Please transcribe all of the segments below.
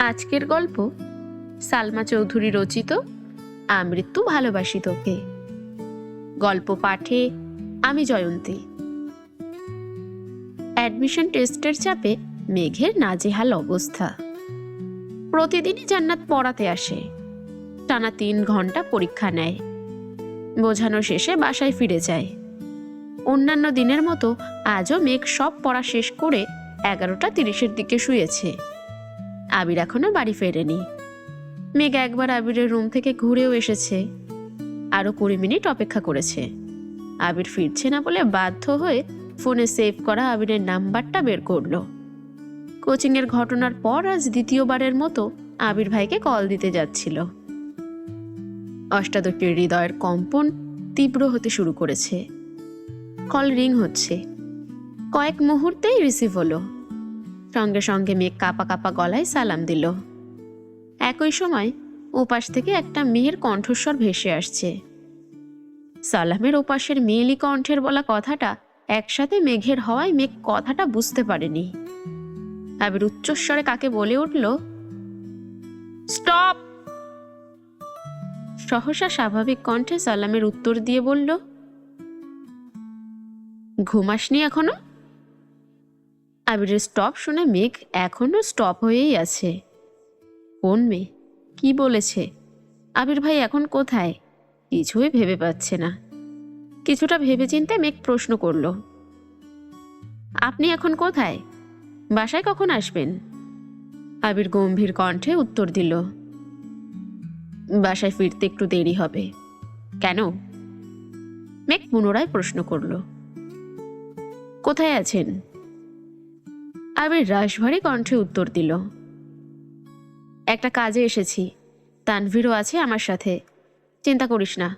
আজকের গল্প সালমা চৌধুরী রচিত আমৃত্যু ভালোবাসি তোকে। গল্প পাঠে আমি জয়ন্তী। অ্যাডমিশন টেস্টের চাপে মেঘের নাজেহাল অবস্থা। প্রতিদিনই জান্নাত পড়াতে আসে, টানা 3 ঘন্টা পরীক্ষা নেয়, বোঝানো শেষে বাসায় ফিরে যায়। অন্যান্য দিনের মতো আজও মেঘ সব পড়া শেষ করে 11:30 দিকে শুয়েছে। আবির এখনো বাড়ি ফেরেনি। মেঘ একবার আবিরের রুম থেকে ঘুরেও এসেছে, আরো 20 মিনিট অপেক্ষা করেছে। আবির ফিরছে না বলে বাধ্য হয়ে ফোনে সেভ করা আবিরের নাম্বারটা বের করলো। কোচিংয়ের ঘটনার পর আজ দ্বিতীয়বারের মতো আবির ভাইকে কল দিতে যাচ্ছিল। অষ্টাদশীর হৃদয়ের কম্পন তীব্র হতে শুরু করেছে। কল রিং হচ্ছে, কয়েক মুহূর্তেই রিসিভ হলো। সঙ্গে সঙ্গে মেঘ কাঁপা কাঁপা গলায় সালাম দিল। একই সময় ওপাশ থেকে একটা মেয়ের কণ্ঠস্বর ভেসে আসছে। সালামের ওপাশের মেয়েলি কণ্ঠের বলা কথাটা একসাথে মেঘের হওয়ায় মেঘ কথাটা বুঝতে পারেনি। আবির উচ্চস্বরে কাকে বলে উঠল, স্টপ। সহসা স্বাভাবিক কণ্ঠে সালামের উত্তর দিয়ে বলল, ঘুমাসনি এখনো? আবিরের স্টপ শুনে মেঘ এখনো স্টপ হয়েই আছে। কোন মেয়ে, কি বলেছে? আবির ভাই এখন কোথায়? কিছুই ভেবে পাচ্ছে না। কিছুটা ভেবেচিন্তে মেঘ প্রশ্ন করল, আপনি এখন কোথায়? বাসায় কখন আসবেন? আবির গম্ভীর কণ্ঠে উত্তর দিল, বাসায় ফিরতে একটু দেরি হবে। কেন? মেঘ পুনরায় প্রশ্ন করল, কোথায় আছেন? আবির রাশভারী কণ্ঠে উত্তর দিল, একটা কাজে এসেছি, তানভীরও আছে আমার সাথে, চিন্তা করিস না।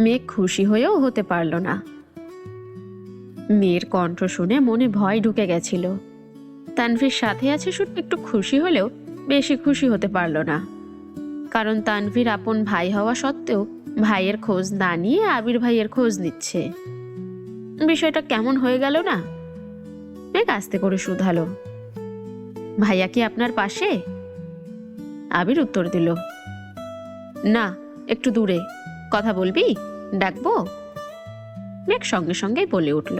মেঘ খুশি হয়েও হতে পারল না। মেয়ের কণ্ঠ শুনে মনে ভয় ঢুকে গেছিল। তানভীর সাথে আছে শুনে একটু খুশি হলেও বেশি খুশি হতে পারল না, কারণ তানভীর আপন ভাই হওয়া সত্ত্বেও ভাইয়ের খোঁজ না নিয়ে আবির ভাইয়ের খোঁজ নিচ্ছে। বিষয়টা কেমন হয়ে গেল না? মেঘ আস্তে করে শুধালো, ভাইয়া কি আপনার পাশে? আবির উত্তর দিল, না, একটু দূরে। কথা বলবি? ডাকবো? মেঘ সঙ্গে সঙ্গেই বলে উঠল,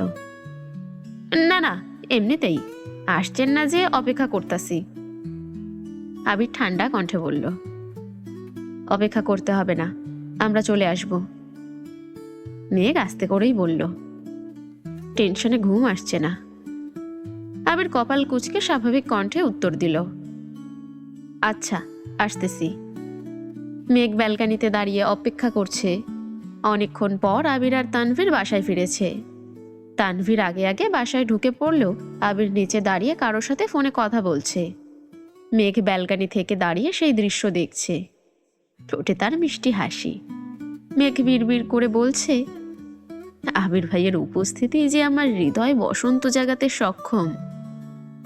না না, এমনিতেই আসছেন না যে, অপেক্ষা করতাছি। আবির ঠান্ডা কণ্ঠে বলল, অপেক্ষা করতে হবে না, আমরা চলে আসব। মেঘ আস্তে করেই বলল, টেনশনে ঘুম আসছে না। আবির কপাল কুঁচকে স্বাভাবিক কণ্ঠে উত্তর দিল, আচ্ছা, আসতেছি। মেঘ ব্যালকানিতে দাঁড়িয়ে অপেক্ষা করছে। অনেকক্ষণ পর আবির আর তানভীর বাসায় ফিরেছে। তানভীর আগে আগে বাসায় ঢুকে পড়লেও আবির নিচে দাঁড়িয়ে কারোর সাথে ফোনে কথা বলছে। মেঘ ব্যালকানি থেকে দাঁড়িয়ে সেই দৃশ্য দেখছে। ঠোঁটে তার মিষ্টি হাসি। মেঘ বিড়বিড় করে বলছে, আবির ভাইয়ের উপস্থিতি যে আমার হৃদয় বসন্ত জাগাতে সক্ষম।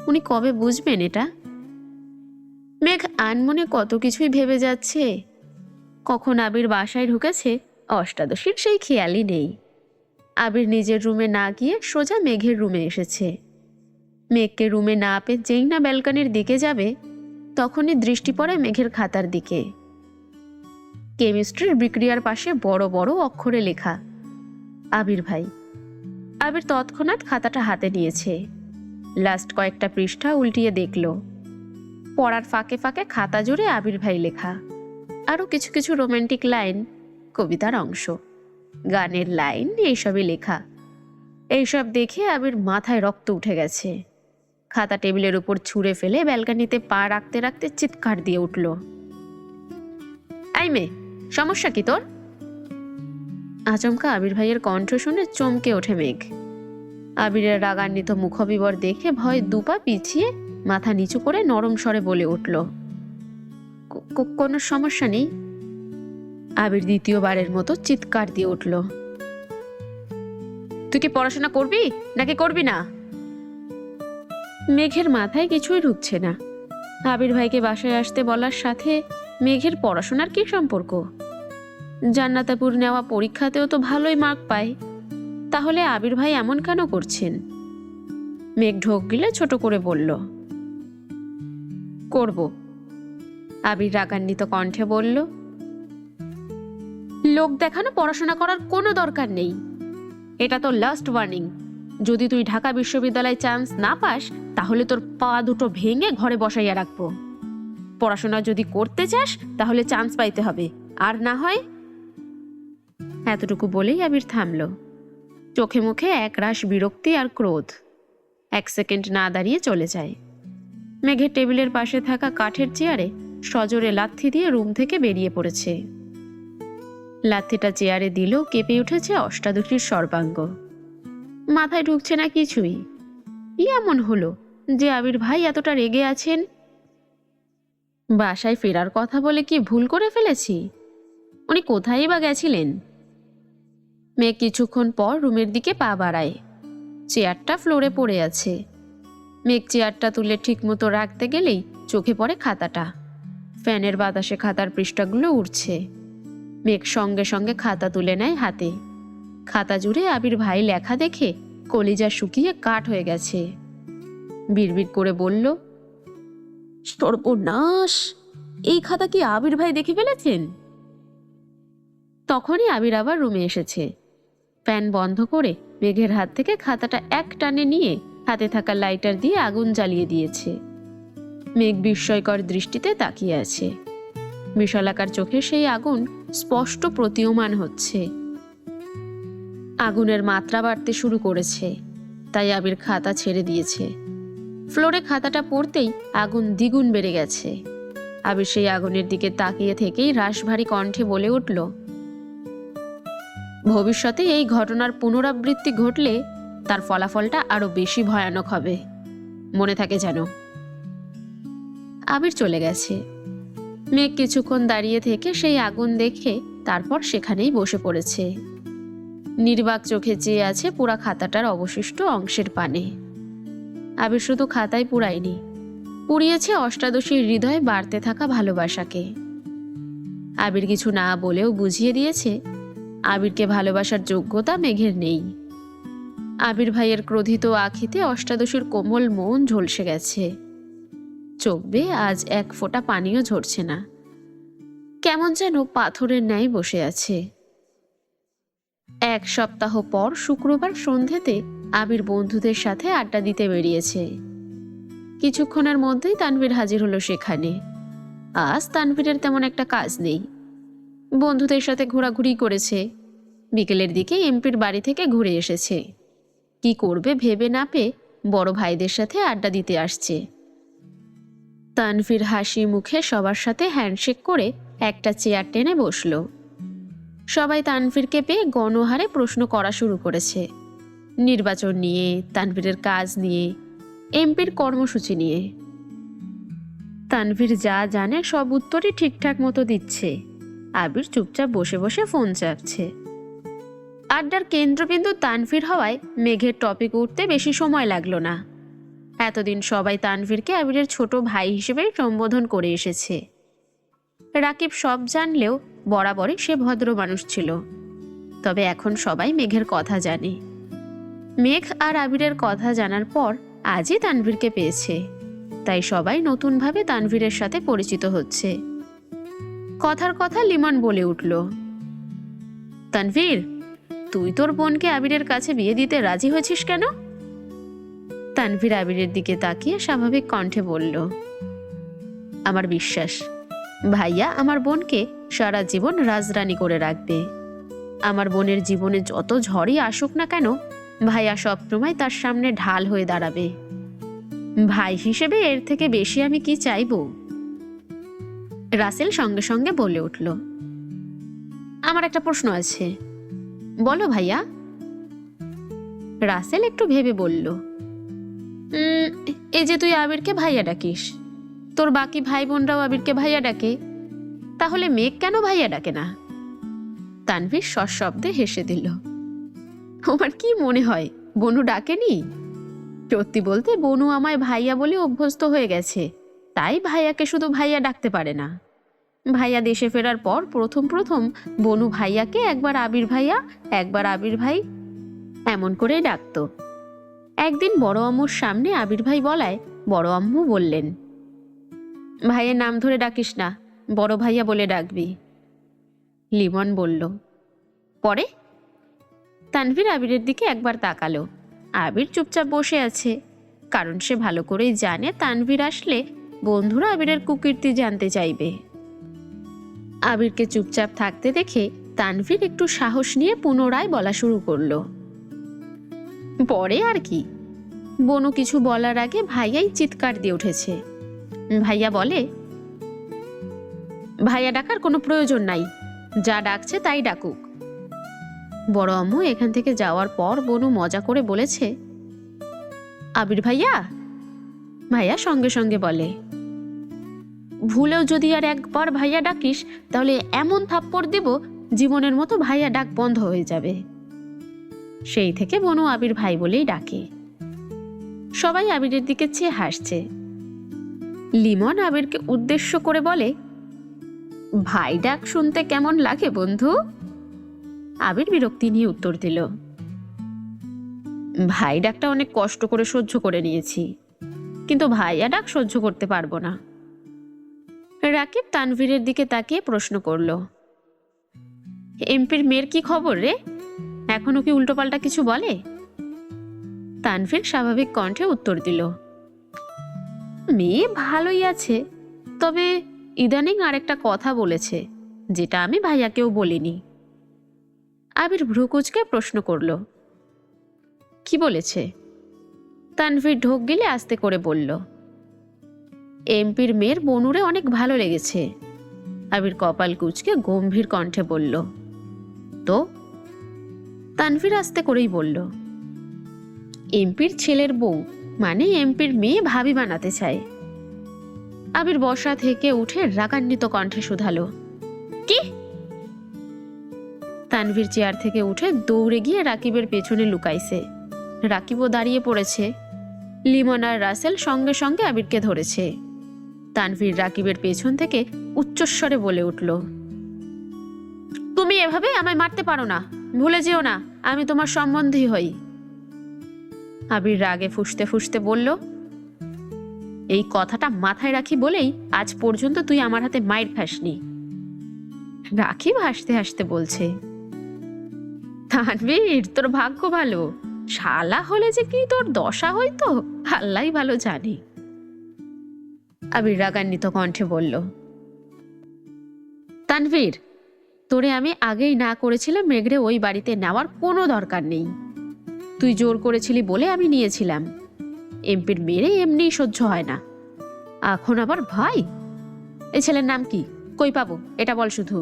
উনি কবে বুঝবেন এটা? মেঘ আনমনে কত কিছুই ভেবে যাচ্ছে। কখন আবির বাসায় ঢুকেছে অষ্টাদশীর সেই খেয়ালই নেই। আবির নিজের রুমে না গিয়ে সোজা মেঘের রুমে এসেছে। মেঘকে রুমে না পেয়ে যেই না ব্যালকানির দিকে যাবে, তখনই দৃষ্টি পড়ে মেঘের খাতার দিকে। কেমিস্ট্রির বিক্রিয়ার পাশে বড় বড় অক্ষরে লেখা, আবির ভাই। আবির তৎক্ষণাৎ খাতাটা হাতে নিয়েছে। লাস্ট কয়েকটা পৃষ্ঠা উল্টিয়ে দেখল। পড়ার ফাঁকে ফাঁকে খাতা জুড়ে আবির ভাই লেখা, আরো কিছু কিছু রোমান্টিক লাইন, কবিতার অংশ, গানের লাইন, এইসবই লেখা। এইসব দেখে আবির মাথায় রক্ত উঠে গেছে। খাতা টেবিলের উপর ছুঁড়ে ফেলে ব্যালকানিতে পা রাখতে রাখতে চিৎকার দিয়ে উঠল, এই মেয়ে, সমস্যা কি তোর? আচমকা আবির ভাইয়ের কণ্ঠ শুনে চমকে ওঠে মেঘ। আবিরের রাগান্বিত মুখবিবর দেখে ভয় দুপা পিছিয়ে মাথা নিচু করে নরম স্বরে বলে উঠল, কোনো সমস্যা নেই। আবির দ্বিতীয়বারের মতো চিৎকার দিয়ে উঠল, তুই কি পড়াশোনা করবি নাকি করবি না? মেঘের মাথায় কিছুই ঢুকছে না। আবির ভাইকে বাসায় আসতে বলার সাথে মেঘের পড়াশোনার কি সম্পর্ক? জান্নাতাপুর নেওয়া পরীক্ষাতেও তো ভালোই মার্ক পায়, তাহলে আবির ভাই এমন কেন করছেন? মেঘ ঢোক গিলে ছোট করে বলল, করব। আবির রাগান্বিত কণ্ঠে বলল, লোক দেখানো পড়াশোনা করার কোনো দরকার নেই। এটা তো লাস্ট ওয়ার্নিং। যদি তুই ঢাকা বিশ্ববিদ্যালয়ে চান্স না পাস তাহলে তোর পা দুটো ভেঙে ঘরে বসাইয়া রাখবো। পড়াশোনা যদি করতে চাস তাহলে চান্স পাইতে হবে, আর না হয়। এতটুকু বলেই আবির থামল। চোখে মুখে একরাশ বিরক্তি আর ক্রোধ। 1 সেকেন্ড না দাঁড়িয়ে চলে যায়। মেঘের টেবিলের পাশে থাকা কাঠের চেয়ারে সজোরে লাথি দিয়ে রুম থেকে বেরিয়ে পড়েছে। লাথিটা চেয়ারে দিলেও কেঁপে উঠেছে অষ্টাদশীর সর্বাঙ্গ। মাথায় ঢুকছে না কিছুই। কি এমন হলো যে আবির ভাই এতটা রেগে আছেন? বাসায় ফেরার কথা বলে কি ভুল করে ফেলেছি? উনি কোথায় বা গেছিলেন? মেয়ে কিছুক্ষণ পর রুমের দিকে পা বাড়ায়। চেয়ারটা ফ্লোরে পড়ে আছে। মেঘ চেয়ারটা তুলে ঠিক মতো রাখতে গেলেই চোখে পড়ে খাতাটা। ফ্যানের বাতাসে খাতার পৃষ্ঠাগুলো উড়ছে। মেঘ সঙ্গে সঙ্গে খাতা তুলে নেয় হাতে। খাতা জুড়ে আবির ভাই লেখা দেখে কলিজা শুকিয়ে কাঠ হয়ে গেছে। বিড়বিড় করে বলল, সর্বনাশ! এই খাতা কি আবির ভাই দেখে ফেলেছেন? তখনই আবির আবার রুমে এসেছে। ফ্যান বন্ধ করে মেঘের হাত থেকে খাতাটা এক টানে নিয়ে হাতে থাকা লাইটার দিয়ে আগুন জ্বালিয়ে দিয়েছে। মেঘ বিস্ময়কর দৃষ্টিতে তাকিয়ে আছে। বিশালাকার চোখে সেই আগুন স্পষ্ট প্রতীয়মান হচ্ছে। আগুনের মাত্রা বাড়তে শুরু করেছে, তাই আবির খাতা ছেড়ে দিয়েছে। ফ্লোরে খাতাটা পড়তেই আগুন দ্বিগুণ বেড়ে গেছে। আবির সেই আগুনের দিকে তাকিয়ে থেকেই রাশভারী কণ্ঠে বলে উঠল, ভবিষ্যতে এই ঘটনার পুনরাবৃত্তি ঘটলে তার ফলাফলটা আরো বেশি ভয়ানক হবে, মনে থাকে যেন। আবির চলে গেছে। মেঘ কিছুক্ষণ দাঁড়িয়ে থেকে সেই আগুন দেখে তারপর সেখানেই বসে পড়েছে। নির্বাক চোখে চেয়ে আছে পুরা খাতাটার অবশিষ্ট অংশের পানে। আবির শুধু খাতায় পুরায়নি, পুড়িয়েছে অষ্টাদশীর হৃদয়ে বাড়তে থাকা ভালোবাসাকে। আবির কিছু না বলেও বুঝিয়ে দিয়েছে আবিরকে ভালোবাসার যোগ্যতা মেঘের নেই। আবির ভাইয়ের ক্রোধিত আখিতে অষ্টাদশীর কোমল মন ঝলসে গেছে। চোখ বেয়ে আজ এক ফোঁটা পানিও ঝরছে না, কেমন যেন পাথরের ন্যায় বসে আছে। 1 সপ্তাহ পর শুক্রবার সন্ধেতে আবির বন্ধুদের সাথে আড্ডা দিতে বেরিয়েছে। কিছুক্ষণের মধ্যেই তানভীর হাজির হলো সেখানে। আজ তানভীরের তেমন একটা কাজ নেই। বন্ধুদের সাথে ঘোরাঘুরি করেছে। বিকেলের দিকে এমপির বাড়ি থেকে ঘুরে এসেছে। কি করবে ভেবে না পেয়ে বড় ভাইদের সাথে আড্ডা দিতে আসছে। তানভীর হাসি মুখে সবার সাথে হ্যান্ডশেক করে একটা চেয়ার টেনে বসল। সবাই তানভীরকে পেয়ে গণহারে প্রশ্ন করা শুরু করেছে। নির্বাচন নিয়ে, তানভীরের কাজ নিয়ে, এমপির কর্মসূচি নিয়ে। তানভীর যা জানে সব উত্তরই ঠিকঠাক মতো দিচ্ছে। আবির চুপচাপ বসে বসে ফোন চাপছে। আড্ডার কেন্দ্রবিন্দু তানভীর হওয়ায় মেঘের টপিক উঠতে বেশি সময় লাগলো না। এতদিন সবাই তানভীরকে আবিরের ছোট ভাই হিসেবেই সম্বোধন করে এসেছে। রাকিব সব জানলেও বরাবরই সে ভদ্র মানুষ ছিল। তবে এখন সবাই মেঘের কথা জানে। মেঘ আর আবিরের কথা জানার পর আজই তানভীরকে পেয়েছে, তাই সবাই নতুনভাবে তানভীরের সাথে পরিচিত হচ্ছে। কথার কথা লিমন বলে উঠল, তানভীর, তুই তোর বোনকে আবিরের কাছে বিয়ে দিতে রাজি হয়েছিস কেন? তানভীর আবিরের দিকে তাকিয়ে স্বাভাবিক কণ্ঠে বলল, আমার বিশ্বাস ভাইয়া আমার বোনকে সারা জীবন রাজরানী করে রাখবে। আমার বোনের জীবনে যত ঝড়ই আসুক না কেন, ভাইয়া সবসময় তার সামনে ঢাল হয়ে দাঁড়াবে। ভাই হিসেবে এর থেকে বেশি আমি কি চাইব? রাসেল সঙ্গে সঙ্গে বলে উঠল, আমার একটা প্রশ্ন আছে। বলো ভাইয়া। রাসেল একটু ভেবে বলল, এই যে তুই আবিরকে ভাইয়া ডাকিস, তোর বাকি ভাই বোনরাও আবিরকে ভাইয়া ডাকে, তাহলে মেঘ কেন ভাইয়া ডাকে না? তানভীর সশব্দে হেসে দিল। আমার কি মনে হয় বনু ডাকেনি? সত্যি বলতে বনু আমায় ভাইয়া বলে অভ্যস্ত হয়ে গেছে, তাই ভাইয়াকে শুধু ভাইয়া ডাকতে পারে না। ভাইয়া দেশে ফেরার পর প্রথম প্রথম বনু ভাইয়াকে একবার আবির ভাইয়া, একবার আবির ভাই এমন করেই ডাকতো। একদিন বড় আম্মুর সামনে আবির ভাই বলায় বড় আম্মু বললেন, ভাইয়ের নাম ধরে ডাকিস না, বড় ভাইয়া বলে ডাকবি। লিমন বলল। পরে? তানভীর আবিরের দিকে একবার তাকালো। আবির চুপচাপ বসে আছে, কারণ সে ভালো করেই জানে তানভীর আসলে বন্ধুরা আবিরের কুকীর্তি জানতে চাইবে। আবিরকে চুপচাপ থাকতে দেখে তানভীর একটু সাহস নিয়ে পুনরায় বলা শুরু করলো। পরে আর কি? বনু কিছু বলার আগে ভাইয়াই চিৎকার দিয়ে উঠেছে। ভাইয়া বলে, ভাইয়া ডাকার কোনো প্রয়োজন নাই, যা ডাকছে তাই ডাকুক। বড় আম্মু এখান থেকে যাওয়ার পর বনু মজা করে বলেছে, আবির ভাইয়া। ভাইয়া সঙ্গে সঙ্গে বলে, ভুলেও যদি আর একবার ভাইয়া ডাকিস তাহলে এমন থাপ্পড় দেব জীবনের মতো ভাইয়া ডাক বন্ধ হয়ে যাবে। সেই থেকে বনু আবির ভাই বলেই ডাকে। সবাই আবিরের দিকে চেয়ে হাসছে। লিমন আবিরকে উদ্দেশ্য করে বলে, ভাই ডাক শুনতে কেমন লাগে বন্ধু? আবির বিরক্তি নিয়ে উত্তর দিল, ভাই ডাকটা অনেক কষ্ট করে সহ্য করে নিয়েছি, কিন্তু ভাইয়া ডাক সহ্য করতে পারবো না। রাকিব তানভীরের দিকে তাকিয়ে প্রশ্ন করল, এমপির মেয়ের কি খবর রে? এখনো কি উল্টোপাল্টা কিছু বলে? তানভীর স্বাভাবিক কণ্ঠে উত্তর দিল, মেয়ে ভালোই আছে, তবে ইদানিং আরেকটা কথা বলেছে, যেটা আমি ভাইয়াকেও বলিনি। আবির ভ্রুকুচকে প্রশ্ন করল, কি বলেছে? তানভীর ঢোক গিলে আস্তে করে বলল, এমপির মেয়ের বনুরে অনেক ভালো লেগেছে। আবির কপাল কুচকে গম্ভীর কণ্ঠে বলল, তো? তানভীর আস্তে করেই বলল, এমপির ছেলের বউ মানে এমপির মেয়ে ভাবি বানাতে চায়। আবির বসা থেকে উঠে রাগান্বিত কণ্ঠে শুধালো, কি? তানভীর চেয়ার থেকে উঠে দৌড়ে গিয়ে রাকিবের পেছনে লুকাইছে। রাকিবও দাঁড়িয়ে পড়েছে। লিমন আর রাসেল সঙ্গে সঙ্গে আবিরকে ধরেছে। তানভীর রাকিবের পেছন থেকে উচ্চস্বরে বলে উঠল, তুমি এভাবে আমায় মারতে পারো না, ভুলে যেও না আমি তোমার সম্বন্ধী হই। আবির রাগে ফুঁসতে ফুঁসতে বলল, এই কথাটা মাথায় রাখি বলেই আজ পর্যন্ত তুই আমার হাতে মাইর খাসনি। রাকিব হাসতে হাসতে বলছে, তানভীর তোর ভাগ্য ভালো, শালা হলে যে কি তোর দশা হইতো আল্লাহ ভালো জানি। আবির রাগান্বিত কণ্ঠে বলল, তানভীর, তোরে আমি আগেই না করেছিলাম মেঘরে ওই বাড়িতে নেওয়ার কোনো দরকার নেই। তুই জোর করেছিলি বলে আমি নিয়েছিলাম। এমপির মেরে এমনিই সহ্য হয় না, এখন আবার ভাই? এই ছেলের নাম কি, কই পাবো এটা বল শুধু।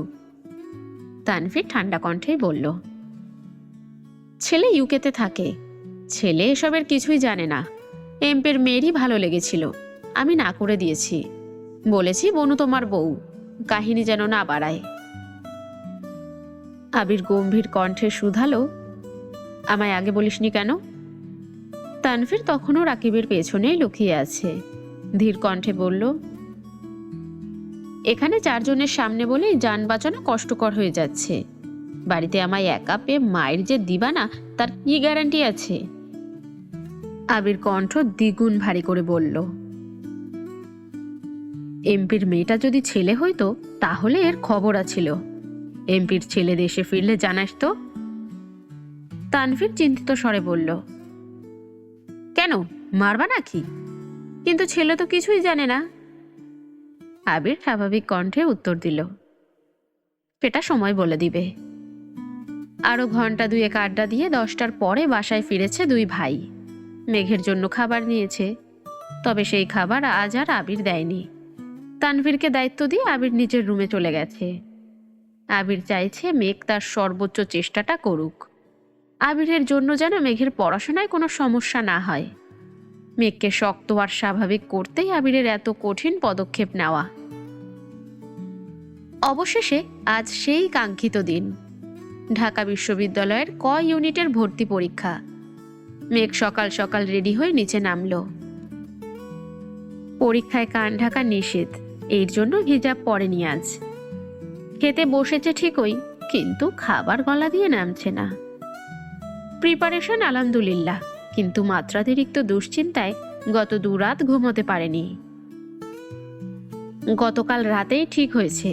তানভীর ঠান্ডা কণ্ঠেই বলল, ছেলে ইউকেতে থাকে, ছেলে এসবের কিছুই জানে না। এমপির মেয়েরই ভালো লেগেছিল, আমি না করে দিয়েছি, বলেছি বনু তোমার বউ, কাহিনী যেন না বাড়ায়। আবির গম্ভীর কণ্ঠে শুধালো, আমায় আগে বলিসনি কেন? তানভীর তখনও রাকিবের পেছনেই লুকিয়ে আছে। ধীর কণ্ঠে বলল, এখানে চারজনের সামনে বলেই যান বাঁচানো কষ্টকর হয়ে যাচ্ছে। বাড়িতে আমায় একা পেয়ে মায়ের যে দিবা না তার কি গ্যারান্টি আছে? আবির কণ্ঠ দ্বিগুণ ভারী করে বলল, এমপির মেয়েটা যদি ছেলে হইতো তাহলে এর খবর আছিল। এমপির ছেলে দেশে ফিরলে জানাস তো। তানভীর চিন্তিত স্বরে বলল, কেন মারবা নাকি? কিন্তু ছেলে তো কিছুই জানে না। আবির স্বাভাবিক কণ্ঠে উত্তর দিল, সেটা সময় বলে দিবে। আরো ঘন্টা দুয়েক আড্ডা দিয়ে 10টার পরে বাসায় ফিরেছে দুই ভাই। মেঘের জন্য খাবার নিয়েছে, তবে সেই খাবার আজ আর আবির দেয়নি। তানভীরকে দায়িত্ব দিয়ে আবির নিজের রুমে চলে গেছে। আবির চাইছে মেঘ তার সর্বোচ্চ চেষ্টাটা করুক। আবিরের জন্য যেন মেঘের পড়াশোনায় কোনো সমস্যা না হয়। মেঘকে শক্ত আর স্বাভাবিক করতেই আবিরের এত কঠিন পদক্ষেপ নেওয়া। অবশেষে আজ সেই কাঙ্ক্ষিত দিন, ঢাকা বিশ্ববিদ্যালয়ের ক ইউনিটের ভর্তি পরীক্ষা। মেঘ সকাল সকাল রেডি হয়ে নিচে নামলো। পরীক্ষায় কান ঢাকা নিষেধ, এর জন্য হিজাব পরেনি আজ। খেতে বসেছে ঠিকই, কিন্তু খাবার গলা দিয়ে নামছে না। প্রিপারেশন আলহামদুলিল্লাহ, কিন্তু মাত্রাতিরিক্ত দুশ্চিন্তায় গত 2 রাত ঘুমোতে পারেনি। গতকাল রাতেই ঠিক হয়েছে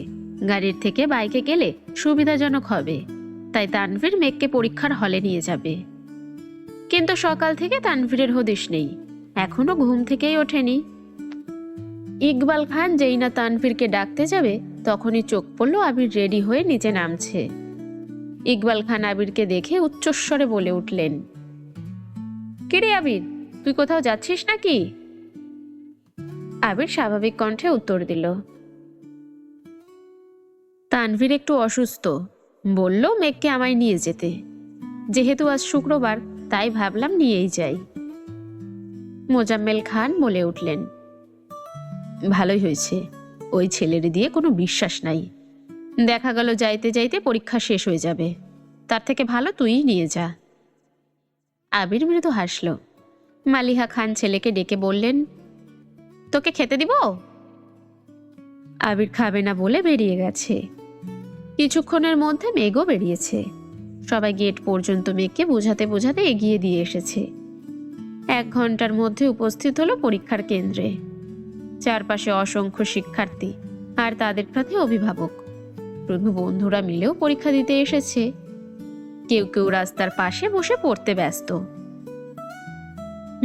গাড়ির থেকে বাইকে গেলে সুবিধাজনক হবে, তাই তানভীর মেঘকে পরীক্ষার হলে নিয়ে যাবে। কিন্তু সকাল থেকে তানভীরের হদিশ নেই, এখনো ঘুম থেকেই ওঠেনি। ইকবাল খান যেই না তানভীরকে ডাকতে যাবে তখনই চোখ পড়ল আবির রেডি হয়ে নিচে নামছে। ইকবাল খান আবিরকে দেখে উচ্চস্বরে বলে উঠলেন, কিরে আবির, তুই কোথাও যাচ্ছিস নাকি? আবির স্বাভাবিক কণ্ঠে উত্তর দিল, তানভীর একটু অসুস্থ, বলল মেঘকে আমায় নিয়ে যেতে। যেহেতু আজ শুক্রবার তাই ভাবলাম নিয়েই যাই। মোজাম্মেল খান বলে উঠলেন, ভালোই হয়েছে, ওই ছেলের দিয়ে কোনো বিশ্বাস নাই। দেখা গেল যাইতে যাইতে পরীক্ষা শেষ হয়ে যাবে, তার থেকে ভালো তুই নিয়ে যা। আবির মৃদু হাসল। মালিহা খান ছেলেকে ডেকে বললেন, তোকে খেতে দিব? আবির খাবে না বলে বেরিয়ে গেছে। কিছুক্ষণের মধ্যে মেঘও বেরিয়েছে। সবাই গেট পর্যন্ত মেঘকে বোঝাতে বোঝাতে এগিয়ে দিয়ে এসেছে। 1 ঘন্টার মধ্যে উপস্থিত হলো পরীক্ষার কেন্দ্রে। চারপাশে অসংখ্য শিক্ষার্থী আর তাদের সাথে অভিভাবক। শুধু বন্ধুরা মিলেও পরীক্ষা দিতে এসেছে। কেউ কেউ রাস্তার পাশে বসে পড়তে ব্যস্ত।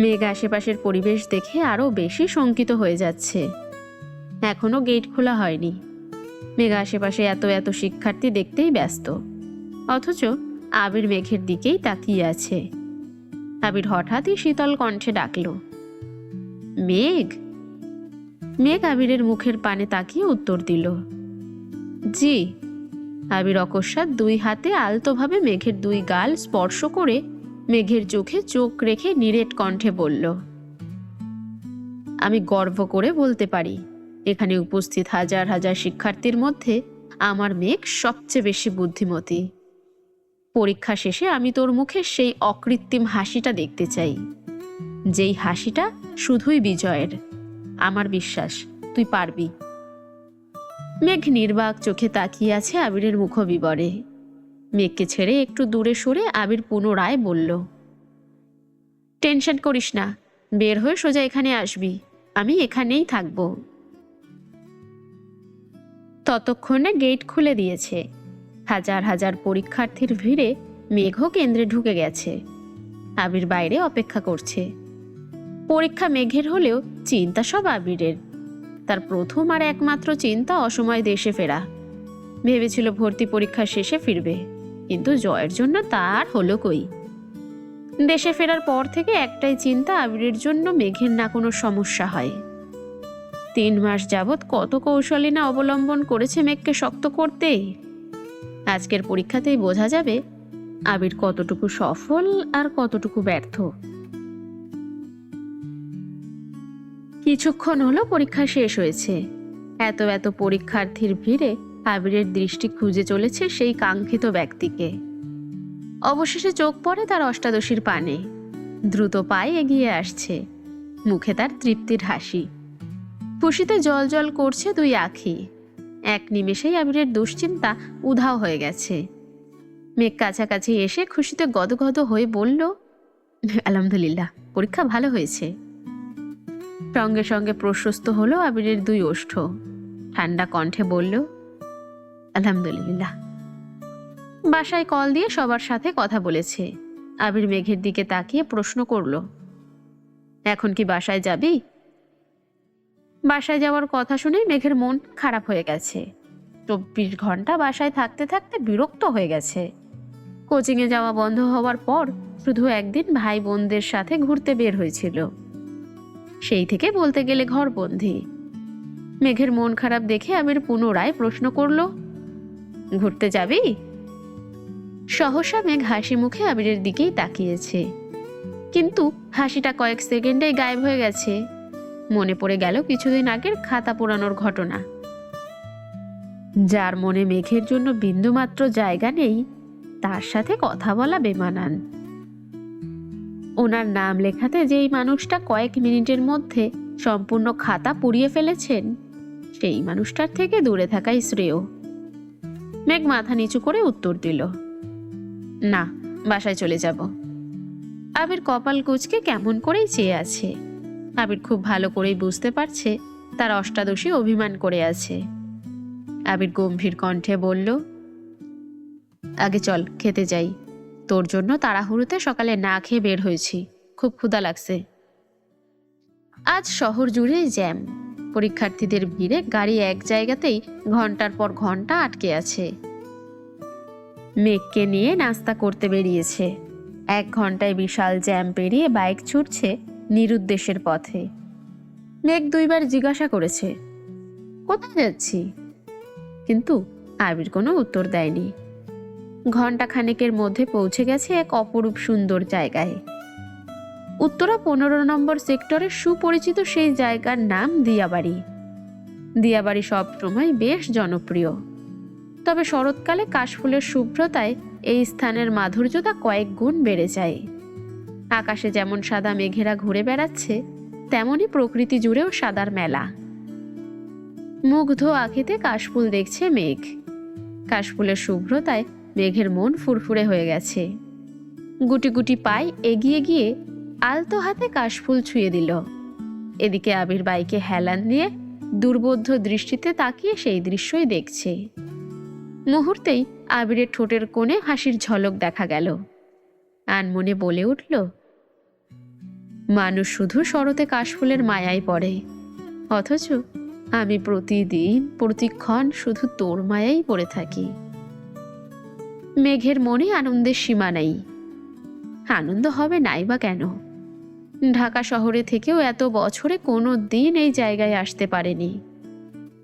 মেঘ আশেপাশের পরিবেশ দেখে আরো বেশি শঙ্কিত হয়ে যাচ্ছে। এখনো গেট খোলা হয়নি। মেঘ আশেপাশে এত এত শিক্ষার্থী দেখতেই ব্যস্ত, অথচ আবির মেঘের দিকেই তাকিয়ে আছে। আবির হঠাৎই শীতল কণ্ঠে ডাকল, মেঘ। মেঘ আবিরের মুখের পানে তাকিয়ে উত্তর দিল, জি। আবির অকস্মাৎ 2 হাতে আলতোভাবে মেঘের 2 গাল স্পর্শ করে মেঘের চোখে চোখ রেখে নিরেট কণ্ঠে বলল, আমি গর্ব করে বলতে পারি এখানে উপস্থিত হাজার হাজার শিক্ষার্থীর মধ্যে আমার মেঘ সবচেয়ে বেশি বুদ্ধিমতী। পরীক্ষা শেষে আমি তোর মুখে সেই অকৃত্রিম হাসিটা দেখতে চাই, যেই হাসিটা শুধুই বিজয়ের। আমার বিশ্বাস তুই পারবি। মেঘ নির্বাক চোখে তাকিয়ে আছে আবিরের মুখবিবরে। মেঘকে ছেড়ে একটু দূরে সরে আবির পুনরায় বলল, টেনশন করিস না, বের হয়ে সোজা এখানে আসবি, আমি এখানেই থাকব। ততক্ষণে গেট খুলে দিয়েছে। হাজার হাজার পরীক্ষার্থীর ভিড়ে মেঘও কেন্দ্রে ঢুকে গেছে। আবির বাইরে অপেক্ষা করছে। পরীক্ষা মেঘের হলেও চিন্তা সব আবিরের। তার প্রথম আর একমাত্র চিন্তা অসময়ে দেশে ফেরা। ভেবেছিল ভর্তি পরীক্ষা শেষে ফিরবে, কিন্তু জয়ের জন্য তার হলো কই। দেশে ফেরার পর থেকে একটাই চিন্তা, আবিরের জন্য মেঘের না কোনো সমস্যা হয়। 3 মাস যাবৎ কত কৌশলী না অবলম্বন করেছে মেঘকে শক্ত করতে। আজকের পরীক্ষাতেই বোঝা যাবে আবির কতটুকু সফল আর কতটুকু ব্যর্থ। কিছুক্ষণ হলো পরীক্ষা শেষ হয়েছে। এত এত পরীক্ষার্থীর ভিড়ে আবিরের দৃষ্টি খুঁজে চলেছে সেই কাঙ্ক্ষিত ব্যক্তিকে। অবশেষে চোখ পড়ে তার অষ্টাদশীর পানে। দ্রুত পায়ে এগিয়ে আসছে, মুখে তার তৃপ্তির হাসি। খুশিতে জল জল করছে 2 আঁখি। এক নিমেষেই আবিরের দুশ্চিন্তা উধাও হয়ে গেছে। মেঘ কাছাকাছি এসে খুশিতে গদগদ হয়ে বলল, আলহামদুলিল্লাহ, পরীক্ষা ভালো হয়েছে। সঙ্গে সঙ্গে প্রশস্ত হলো আবিরের 2 ওষ্ঠ। ঠান্ডা কণ্ঠে বলল, আলহামদুলিল্লাহ। বাসায় কল দিয়ে সবার সাথে কথা বলেছে। আবির মেঘের দিকে তাকিয়ে প্রশ্ন করল, এখন কি বাসায় যাবি? বাসায় যাওয়ার কথা শুনে মেঘের মন খারাপ হয়ে গেছে। 24 ঘন্টা বাসায় থাকতে থাকতে বিরক্ত হয়ে গেছে। কোচিংয়ে যাওয়া বন্ধ হওয়ার পর শুধু একদিন ভাই বোনদের সাথে ঘুরতে বের হয়েছিল। সেই থেকে বলতে গেলে ঘরবন্দি। মেঘের মন খারাপ দেখে আবির পুনরায় প্রশ্ন করল, ঘুরতে যাবি? সহসা মেঘ হাসি মুখে আবিরের দিকেই তাকিয়েছে, কিন্তু হাসিটা কয়েক সেকেন্ডেই গায়েব হয়ে গেছে। মনে পড়ে গেল কিছুদিন আগের খাতা পোড়ানোর ঘটনা। যার মনে মেঘের জন্য বিন্দুমাত্র জায়গা নেই, তার সাথে কথা বলা বেমানান। ওনার নাম লেখাতে যেই মানুষটা কয়েক মিনিটের মধ্যে সম্পূর্ণ খাতা পুড়িয়ে ফেলেছেন, সেই মানুষটার থেকে দূরে থাকাই শ্রেয়। মেঘ মাথা নিচু করে উত্তর দিল, না, বাসায় চলে যাব। আবির কপাল কুঁচকে কেমন করেই চেয়ে আছে। আবির খুব ভালো করেই বুঝতে পারছে তার অষ্টাদশী অভিমান করে আছে। আবির গম্ভীর কণ্ঠে বলল, আগে চল খেতে যাই, তোর জন্য তাড়াহুড়োতে সকালে না খেয়ে বের হয়েছি, খুব ক্ষুধা লাগছে। আজ শহর জুড়েই জ্যাম, পরীক্ষার্থীদের ভিড়ে গাড়ি এক জায়গাতেই ঘন্টার পর ঘন্টা আটকে আছে। মেঘকে নিয়ে নাস্তা করতে বেরিয়েছে। 1 ঘন্টায় বিশাল জ্যাম পেরিয়ে বাইক ছুটছে নিরুদ্দেশের পথে। মেঘ 2 বার জিজ্ঞাসা করেছে, কোথায় যাচ্ছি, কিন্তু আবির কোনো উত্তর দেয়নি। ঘন্টা খানেকের মধ্যে পৌঁছে গেছে এক অপরূপ সুন্দর জায়গায়। উত্তরা 15 নম্বর সেক্টরের সুপরিচিত সেই জায়গার নাম দিয়াবাড়ি। দিয়াবাড়ি সব সময় বেশ জনপ্রিয়, তবে শরৎকালে কাশফুলের শুভ্রতায় এই স্থানের মাধুর্যতা কয়েক গুণ বেড়ে যায়। আকাশে যেমন সাদা মেঘেরা ঘুরে বেড়াচ্ছে, তেমনি প্রকৃতি জুড়েও সাদার মেলা। মুগ্ধ আঁখিতে কাশফুল দেখছে মেঘ। কাশফুলের শুভ্রতায় মেঘের মন ফুরফুরে হয়ে গেছে। গুটি গুটি পায়ে এগিয়ে গিয়ে আলতো হাতে কাশফুল ছুঁয়ে দিল। এদিকে আবির বাইকে হেলান দিয়ে দুর্বোধ্য দৃষ্টিতে তাকিয়ে সেই দৃশ্যই দেখছে। মুহূর্তেই আবিরের ঠোঁটের কোণে হাসির ঝলক দেখা গেল। আনমনে বলে উঠল, মানুষ শুধু শরতে কাশফুলের মায়ায় পড়ে, অথচ আমি প্রতিদিন প্রতিক্ষণ শুধু তোর মায়াই পড়ে থাকি। মেঘের মনে আনন্দের সীমা নেই। আনন্দ হবে নাই বা কেন? ঢাকা শহরে থেকেও এত বছরে কোনো দিন এই জায়গায় আসতে পারেনি।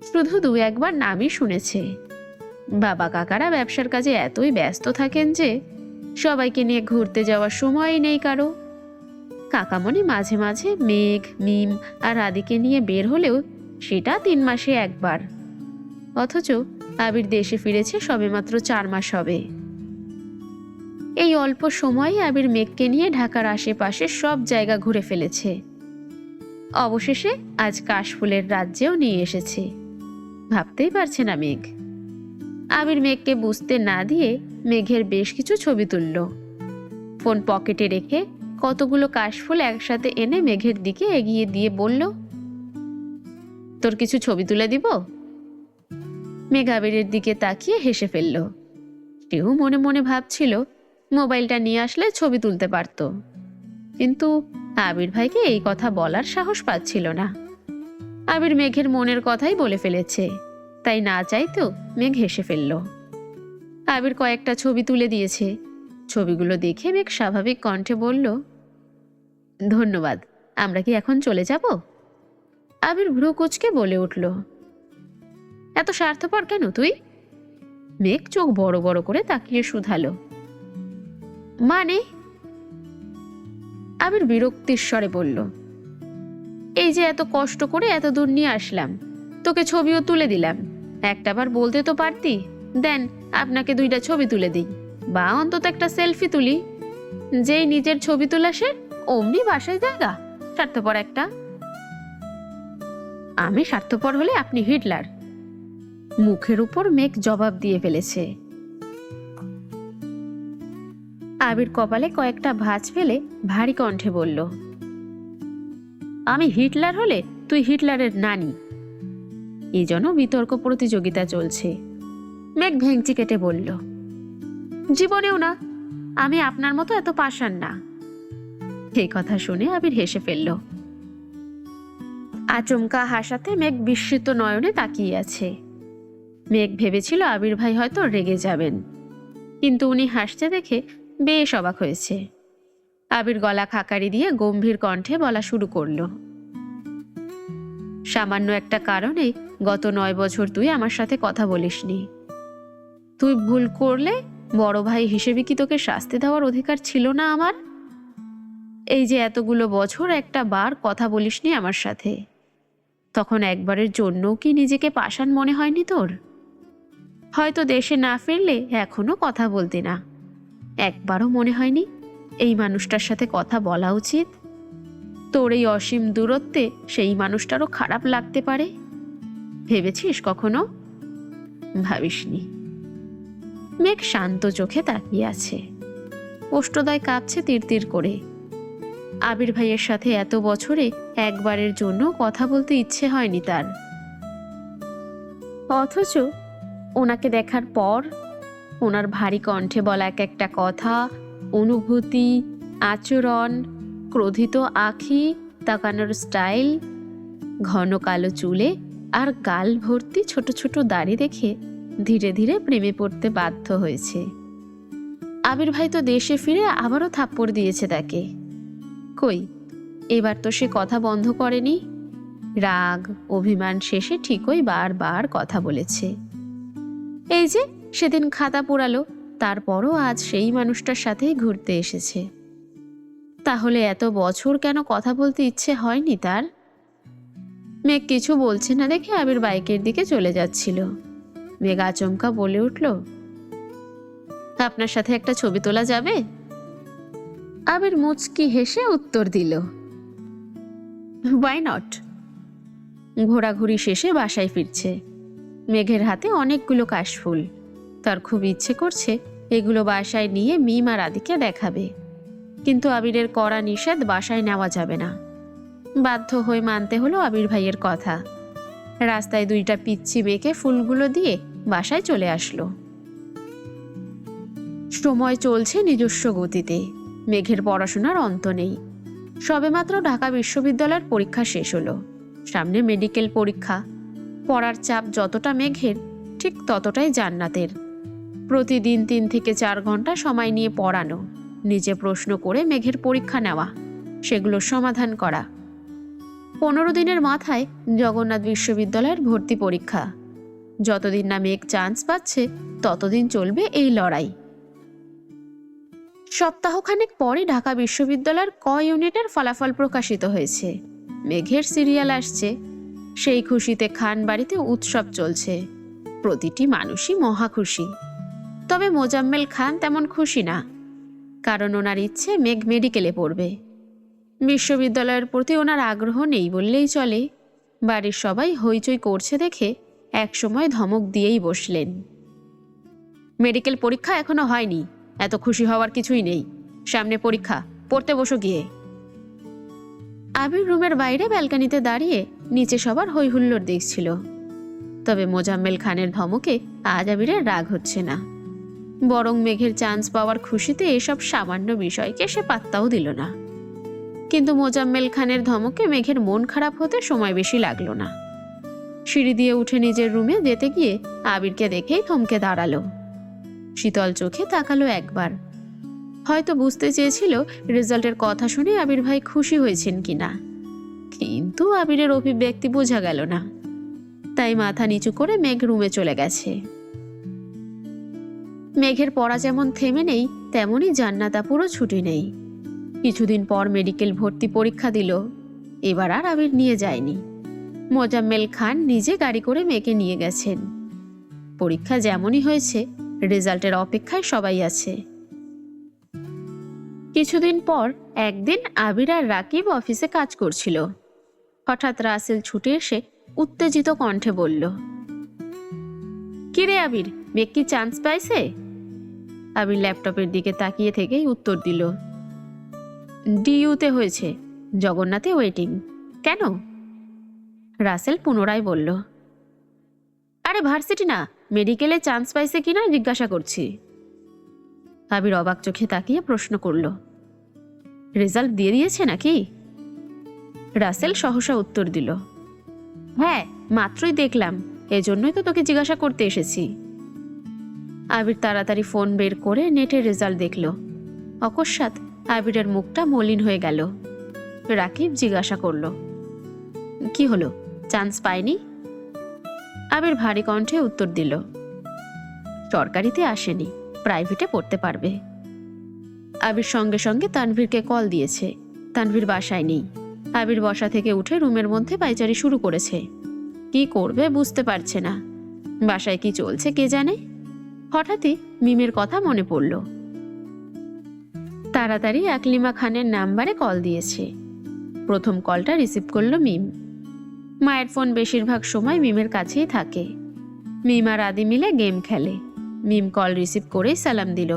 শুধু 2-1 বার নামই শুনেছে। বাবা কাকারা ব্যবসার কাজে এতই ব্যস্ত থাকেন যে সবাইকে নিয়ে ঘুরতে যাওয়ার সময়ই নেই কারো। কাকামণি মাঝে মাঝে মেঘ, মিম আর আদিকে নিয়ে বের হলেও সেটা 3 মাসে 1 বার। অথচ আবির দেশে ফিরেছে সবেমাত্র 4 মাস হবে। এই অল্প সময়ে আবির মেঘকে নিয়ে ঢাকার আশেপাশে সব জায়গা ঘুরে ফেলেছে। অবশেষে আজ কাশফুলের রাজ্যেও নিয়ে এসেছে। ভাবতেই পারছে না মেঘ। আবির মেঘকে বুঝতে না দিয়ে মেঘের বেশ কিছু ছবি তুলল। ফোন পকেটে রেখে কতগুলো কাশফুল একসাথে এনে মেঘের দিকে এগিয়ে দিয়ে বলল, তোর কিছু ছবি তুলে দিব? মেঘ আবিরের দিকে তাকিয়ে হেসে ফেলল। সেও মনে মনে ভাবছিল মোবাইলটা নিয়ে আসলে ছবি তুলতে পারত, কিন্তু আবির ভাইকে এই কথা বলার সাহস পাচ্ছিল না। আবির মেঘের মনের কথাই বলে ফেলেছে, তাই না চাইতেও মেঘ হেসে ফেলল। আবির কয়েকটা ছবি তুলে দিয়েছে। ছবিগুলো দেখে মেঘ স্বাভাবিক কণ্ঠে বলল, ধন্যবাদ, আমরা কি এখন চলে যাব? আবির ভ্রু কুঁচকে বলে উঠল, এত স্বার্থপর কেন তুই? মেঘ চোখ বড় বড় করে তাকিয়ে শুধালো, মানে? আবির বিরক্তির স্বরে বলল, এই যে এত কষ্ট করে এত দূর নিয়ে আসলাম, তোকে ছবিও তুলে দিলাম, একটাবার বলতে তো পারতি, দেন আপনাকে 2টা ছবি তুলে দিই, বা অন্তত একটা সেলফি তুলি। যেই নিজের ছবি তোলা সে অমনি বাসায় জায়গা, স্বার্থপর একটা। আমি স্বার্থপর হলে আপনি হিটলার। মুখের উপর মেঘ জবাব দিয়ে ফেলেছে। আবির কপালে কয়েকটা ভাঁজ ফেলে ভারী কণ্ঠে বলল, আমি হিটলার হলে তুই হিটলারের নানি। এই জন্য বিতর্ক প্রতিযোগিতা চলছে। মেঘ ভেঙচি কেটে বলল, জীবনেও না, আমি আপনার মতো এত পাষাণ না। এই কথা শুনে আবির হেসে ফেলল। আচমকা হাসাতে মেঘ বিস্মিত নয়নে তাকিয়ে আছে। মেঘ ভেবেছিল আবির ভাই হয়তো রেগে যাবেন, কিন্তু উনি হাসতে দেখে বেশ অবাক হয়েছে। আবির গলা খাকারি দিয়ে গম্ভীর কণ্ঠে বলা শুরু করল, সামান্য একটা কারণে গত 9 বছর তুই আমার সাথে কথা বলিসনি। তুই ভুল করলে বড় ভাই হিসেবে কি তোকে শাস্তি দেওয়ার অধিকার ছিল না আমার? এই যে এতগুলো বছর একটা বার কথা বলিসনি আমার সাথে, তখন একবারের জন্যও কি নিজেকে পাষাণ মনে হয়নি তোর? হয়তো দেশে না ফিরলে এখনো কথা বলতি না, একবারও মনে হয়নি এই মানুষটার সাথে কথা বলা উচিত? তোর এই অসীম দূরত্বে সেই মানুষটারও খারাপ লাগতে পারে, ভেবেছিস কখনো? ভাবিসনি। মেঘ শান্ত চোখে তাকিয়ে আছে। ওষ্ঠদয় কাঁপছে তিরতির করে। আবির ভাইয়ের সাথে এত বছরে একবারের জন্য কথা বলতে ইচ্ছে হয়নি তার। অথচ ওনাকে দেখার পর ওনার ভারী কণ্ঠে বলা এক একটা কথা, অনুভূতি, আচরণ, ক্রোধিত আঁখি, তাকানোর স্টাইল, ঘন কালো চুলে আর গাল ভর্তি ছোট ছোট দাড়ি দেখে ধীরে ধীরে প্রেমে পড়তে বাধ্য হয়েছে। আবির ভাই তো দেশে ফিরে আবারও থাপ্পড় দিয়েছে তাকে। কই, এবার তো সে কথা বন্ধ করেনি। রাগ অভিমান শেষে ঠিকই বারবার কথা বলেছে। এই যে সেদিন খাতা পোড়ালো, তারপরও আজ সেই মানুষটার সাথেই ঘুরতে এসেছে। তাহলে এত বছর কেন কথা বলতে ইচ্ছে হয়নি তার? মেঘ কিছু বলছে না দেখে আবির বাইকের দিকে চলে যাচ্ছিল। মেঘ আচমকা বলে উঠল, আপনার সাথে একটা ছবি তোলা যাবে? আবির মুচকি হেসে উত্তর দিল, ওয়াই নট। ঘোরাঘুরি শেষে বাসায় ফিরছে। মেঘের হাতে অনেকগুলো কাশফুল। তার খুব ইচ্ছে করছে এগুলো বাসায় নিয়ে মিম আর আদিকে দেখাবে, কিন্তু আবিরের কড়া নিষেধ, বাসায় নেওয়া যাবে না। বাধ্য হয়ে মানতে হলো আবির ভাইয়ের কথা। রাস্তায় দুইটা পিচ্ছি মেয়েকে ফুলগুলো দিয়ে বাসায় চলে আসলো। সময় চলছে নিজস্ব গতিতে। মেঘের পড়াশোনার অন্ত নেই। সবেমাত্র ঢাকা বিশ্ববিদ্যালয়ের পরীক্ষা শেষ হলো। সামনে মেডিকেল পরীক্ষা। পড়ার চাপ যতটা মেঘের, ঠিক ততটাই জান্নাতের। প্রতিদিন 3 থেকে 4 ঘন্টা সময় নিয়ে পড়ানো, নিজে প্রশ্ন করে মেঘের পরীক্ষা নেওয়া, সেগুলোর সমাধান করা। 15 দিনের মাথায় জগন্নাথ বিশ্ববিদ্যালয়ের ভর্তি পরীক্ষা। যতদিন না মেঘ চান্স পাচ্ছে ততদিন চলবে এই লড়াই। সপ্তাহখানেক পরে ঢাকা বিশ্ববিদ্যালয়ের ক ইউনিটের ফলাফল প্রকাশিত হয়েছে। মেঘের সিরিয়াল আসছে। সেই খুশিতে খান বাড়িতে উৎসব চলছে। প্রতিটি মানুষই মহা খুশি। তবে মোজাম্মেল খান তেমন খুশি না, কারণ ওনার ইচ্ছে মেঘ মেডিকেলে পড়বে। বিশ্ববিদ্যালয়ের প্রতি ওনার আগ্রহ নেই বললেই চলে। বাড়ির সবাই হইচই করছে দেখে একসময় ধমক দিয়েই বসলেন, মেডিকেল পরীক্ষা এখনো হয়নি, এত খুশি হওয়ার কিছুই নেই, সামনে পরীক্ষা, পড়তে বসো গিয়ে। আবির রুমের বাইরে ব্যালকনিতে দাঁড়িয়ে নিচে সবার হই হুল্লোড় দেখছিল। তবে মোজাম্মেল খানের ধমকে আজ আবিরের রাগ হচ্ছে না, বরং মেঘের চান্স পাওয়ার খুশিতে এসব সামান্য বিষয়কে সে পাত্তাও দিল না। কিন্তু মোজাম্মেল খানের ধমকে মেঘের মন খারাপ হতে সময় বেশি লাগলো না। সিঁড়ি দিয়ে উঠে নিজের রুমে যেতে গিয়ে আবিরকে দেখেই থমকে দাঁড়ালো। শীতল চোখে তাকালো একবার। হয়তো বুঝতে চেয়েছিল রেজাল্টের কথা শুনে আবির ভাই খুশি হয়েছেন কিনা, কিন্তু আবিরের অভিব্যক্তি বোঝা গেল না। তাই মাথা নিচু করে মেঘ রুমে চলে গেছে। মেঘের পড়া যেমন থেমে নেই, তেমনই জান্নাত আপুরও ছুটি নেই। কিছুদিন পর মেডিকেল ভর্তি পরীক্ষা দিল। এবার আর আবির নিয়ে যায়নি। মোজাম্মেল খান নিজে গাড়ি করে মেয়েকে নিয়ে গেছেন। পরীক্ষা যেমনই হয়েছে, রেজাল্টের অপেক্ষায় সবাই আছে। কিছুদিন পর একদিন আবির আর রাকিব অফিসে কাজ করছিল। হঠাৎ রাসেল ছুটে এসে উত্তেজিত কণ্ঠে বলল, কিরে আবির, মেঘ কি চান্স পাইছে? আবির ল্যাপটপের দিকে তাকিয়ে থেকেই উত্তর দিল, ডিইউতে হয়েছে, জগন্নাথে ওয়েটিং। কেন? রাসেল পুনরায় বলল, আরে ভার্সিটি না, মেডিকেলে চান্স পাইছে কিনা জিজ্ঞাসা করছি। আবির অবাক চোখে তাকিয়ে প্রশ্ন করল, রেজাল্ট দিয়ে দিয়েছে নাকি? রাসেল সহসা উত্তর দিল, হ্যাঁ, মাত্রই দেখলাম, এজন্যই তো তোকে জিজ্ঞাসা করতে এসেছি। আবির তাড়াতাড়ি ফোন বের করে নেটের রেজাল্ট দেখল। অকস্মাৎ আবিরের মুখটা মলিন হয়ে গেল। রাকিব জিজ্ঞাসা করল, কি হলো, চান্স পায়নি? আবির ভারী কণ্ঠে উত্তর দিল, সরকারিতে আসেনি, প্রাইভেটে পড়তে পারবে। আবির সঙ্গে সঙ্গে তানভীরকে কল দিয়েছে। তানভীর বাসায় নেই। আবির বসা থেকে উঠে রুমের মধ্যে পায়চারি শুরু করেছে। কি করবে বুঝতে পারছে না। বাসায় কি চলছে কে জানে। হঠাৎই মিমের কথা মনে পড়ল। তাড়াতাড়ি আকলিমা খানের নাম্বারে কল দিয়েছে। প্রথম কলটা রিসিভ করল মিম। মায়ের ফোন বেশিরভাগ সময় মিমের কাছেই থাকে। মিম আর আদি মিলে গেম খেলে। মিম কল রিসিভ করেই সালাম দিল।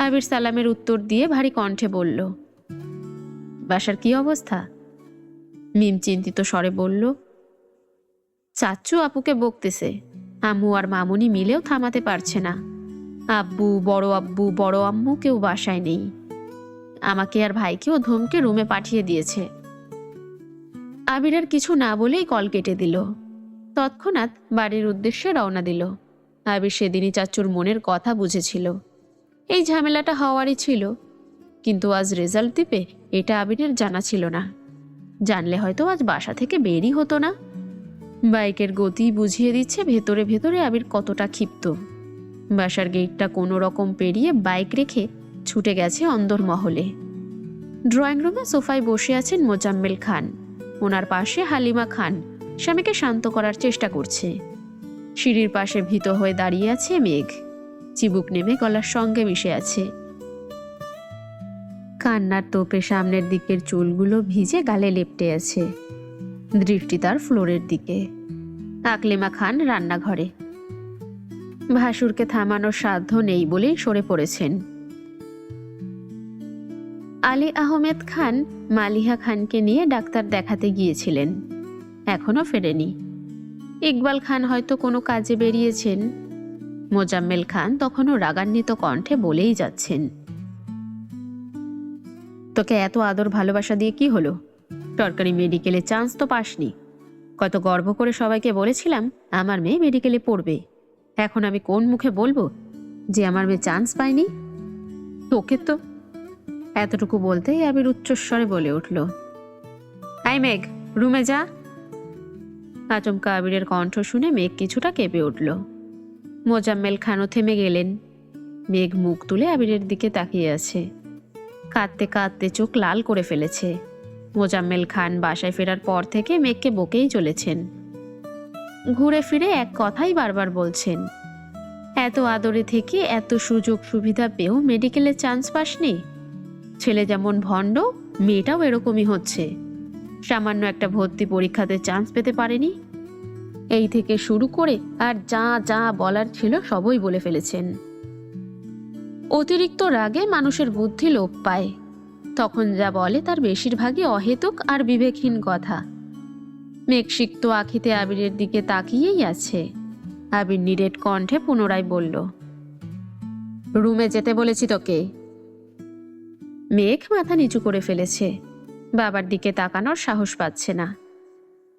আবির সালামের উত্তর দিয়ে ভারী কণ্ঠে বলল, বাসার কি অবস্থা? মিম চিন্তিত স্বরে বলল, চাচ্চু আপুকে বকতেছে, আম্মু আর মামুনি মিলেও থামাতে পারছে না। আব্বু, বড় আম্মু কেউ বাসায় নেই। আমাকে আর ভাইকেও ধমকে রুমে পাঠিয়ে দিয়েছে। আবির আর কিছু না বলেই কল কেটে দিল। তৎক্ষণাৎ বাড়ির উদ্দেশ্যে রওনা দিল। আবির সেদিনই চাচ্চুর মনের কথা বুঝেছিল। এই ঝামেলাটা হওয়ারই ছিল, কিন্তু আজ রেজাল্ট দিবে এটা আবিরের জানা ছিল না। জানলে হয়তো আজ বাসা থেকে বেরই হতো না। বাইকের গতি বুঝিয়ে দিচ্ছে ভেতরে ভেতরে আবির কতটা ক্ষিপ্ত। বাসার গেটটা কোনো রকম পেরিয়ে বাইক রেখে ছুটে গেছে অন্দরমহলে। ড্রয়িং রুমে সোফায় বসে আছেন মোজাম্মেল খান। ওনার পাশে হালিমা খান স্বামীকে শান্ত করার চেষ্টা করছে। সিঁড়ির পাশে ভীত হয়ে দাঁড়িয়ে আছে মেঘ। চিবুক নেমে গলার সঙ্গে মিশে আছে। কান্নার তোপে সামনের দিকের চুলগুলো ভিজে গালে লেপ্টে আছে। দৃষ্টি তার ফ্লোরের দিকে। আকলিমা খান রান্নাঘরে। ভাসুরকে থামানোর সাধ্য নেই বলেই সরে পড়েছেন। আলী আহমেদ খান মালিহা খানকে নিয়ে ডাক্তার দেখাতে গিয়েছিলেন, এখনো ফেরেনি। ইকবাল খান হয়তো কোনো কাজে বেরিয়েছেন। মোজাম্মেল খান তখনও রাগান্বিত কণ্ঠে বলেই যাচ্ছেন, তোকে এত আদর ভালোবাসা দিয়ে কি হলো? সরকারি মেডিকেলে চান্স তো পাসনি। কত গর্ব করে সবাইকে বলেছিলাম আমার মেয়ে মেডিকেলে পড়বে। এখন আমি কোন মুখে বলবো যে আমার মেয়ে চান্স পায়নি? তোকে তো। এতটুকু বলতেই আবির উচ্চস্বরে বলে উঠল, আই মেঘ, রুমে যা। আচমকা আবিরের কণ্ঠ শুনে মেঘ কিছুটা কেঁপে উঠল। মোজাম্মেল খানও থেমে গেলেন। মেঘ মুখ তুলে আবিরের দিকে তাকিয়ে আছে। কাঁদতে কাঁদতে চোখ লাল করে ফেলেছে। মোজাম্মেল খান বাসায় ফেরার পর থেকে মেঘকে বকেই চলেছেন। ঘুরে ফিরে এক কথাই বারবার বলছেন, এত আদরে থেকে এত সুযোগ সুবিধা পেয়েও মেডিকেলে চান্স পাসনি। ছেলে যেমন ভণ্ড, মেয়েটাও এরকমই হচ্ছে। সামান্য একটা ভর্তি পরীক্ষাতে চান্স পেতে পারেনি। এই থেকে শুরু করে আর যা যা বলার ছিল সবই বলে ফেলেছেন। অতিরিক্ত রাগে মানুষের বুদ্ধি লোপ পায়। তখন যা বলে তার বেশিরভাগই অহেতুক আর বিবেকহীন কথা। মেঘ সিক্ত আখিতে আবিরের দিকে তাকিয়েই আছে। আবির নিরেট কণ্ঠে পুনরায় বলল, রুমে যেতে বলেছি তোকে। মেঘ মাথা নিচু করে ফেলেছে। বাবার দিকে তাকানোর সাহস পাচ্ছে না।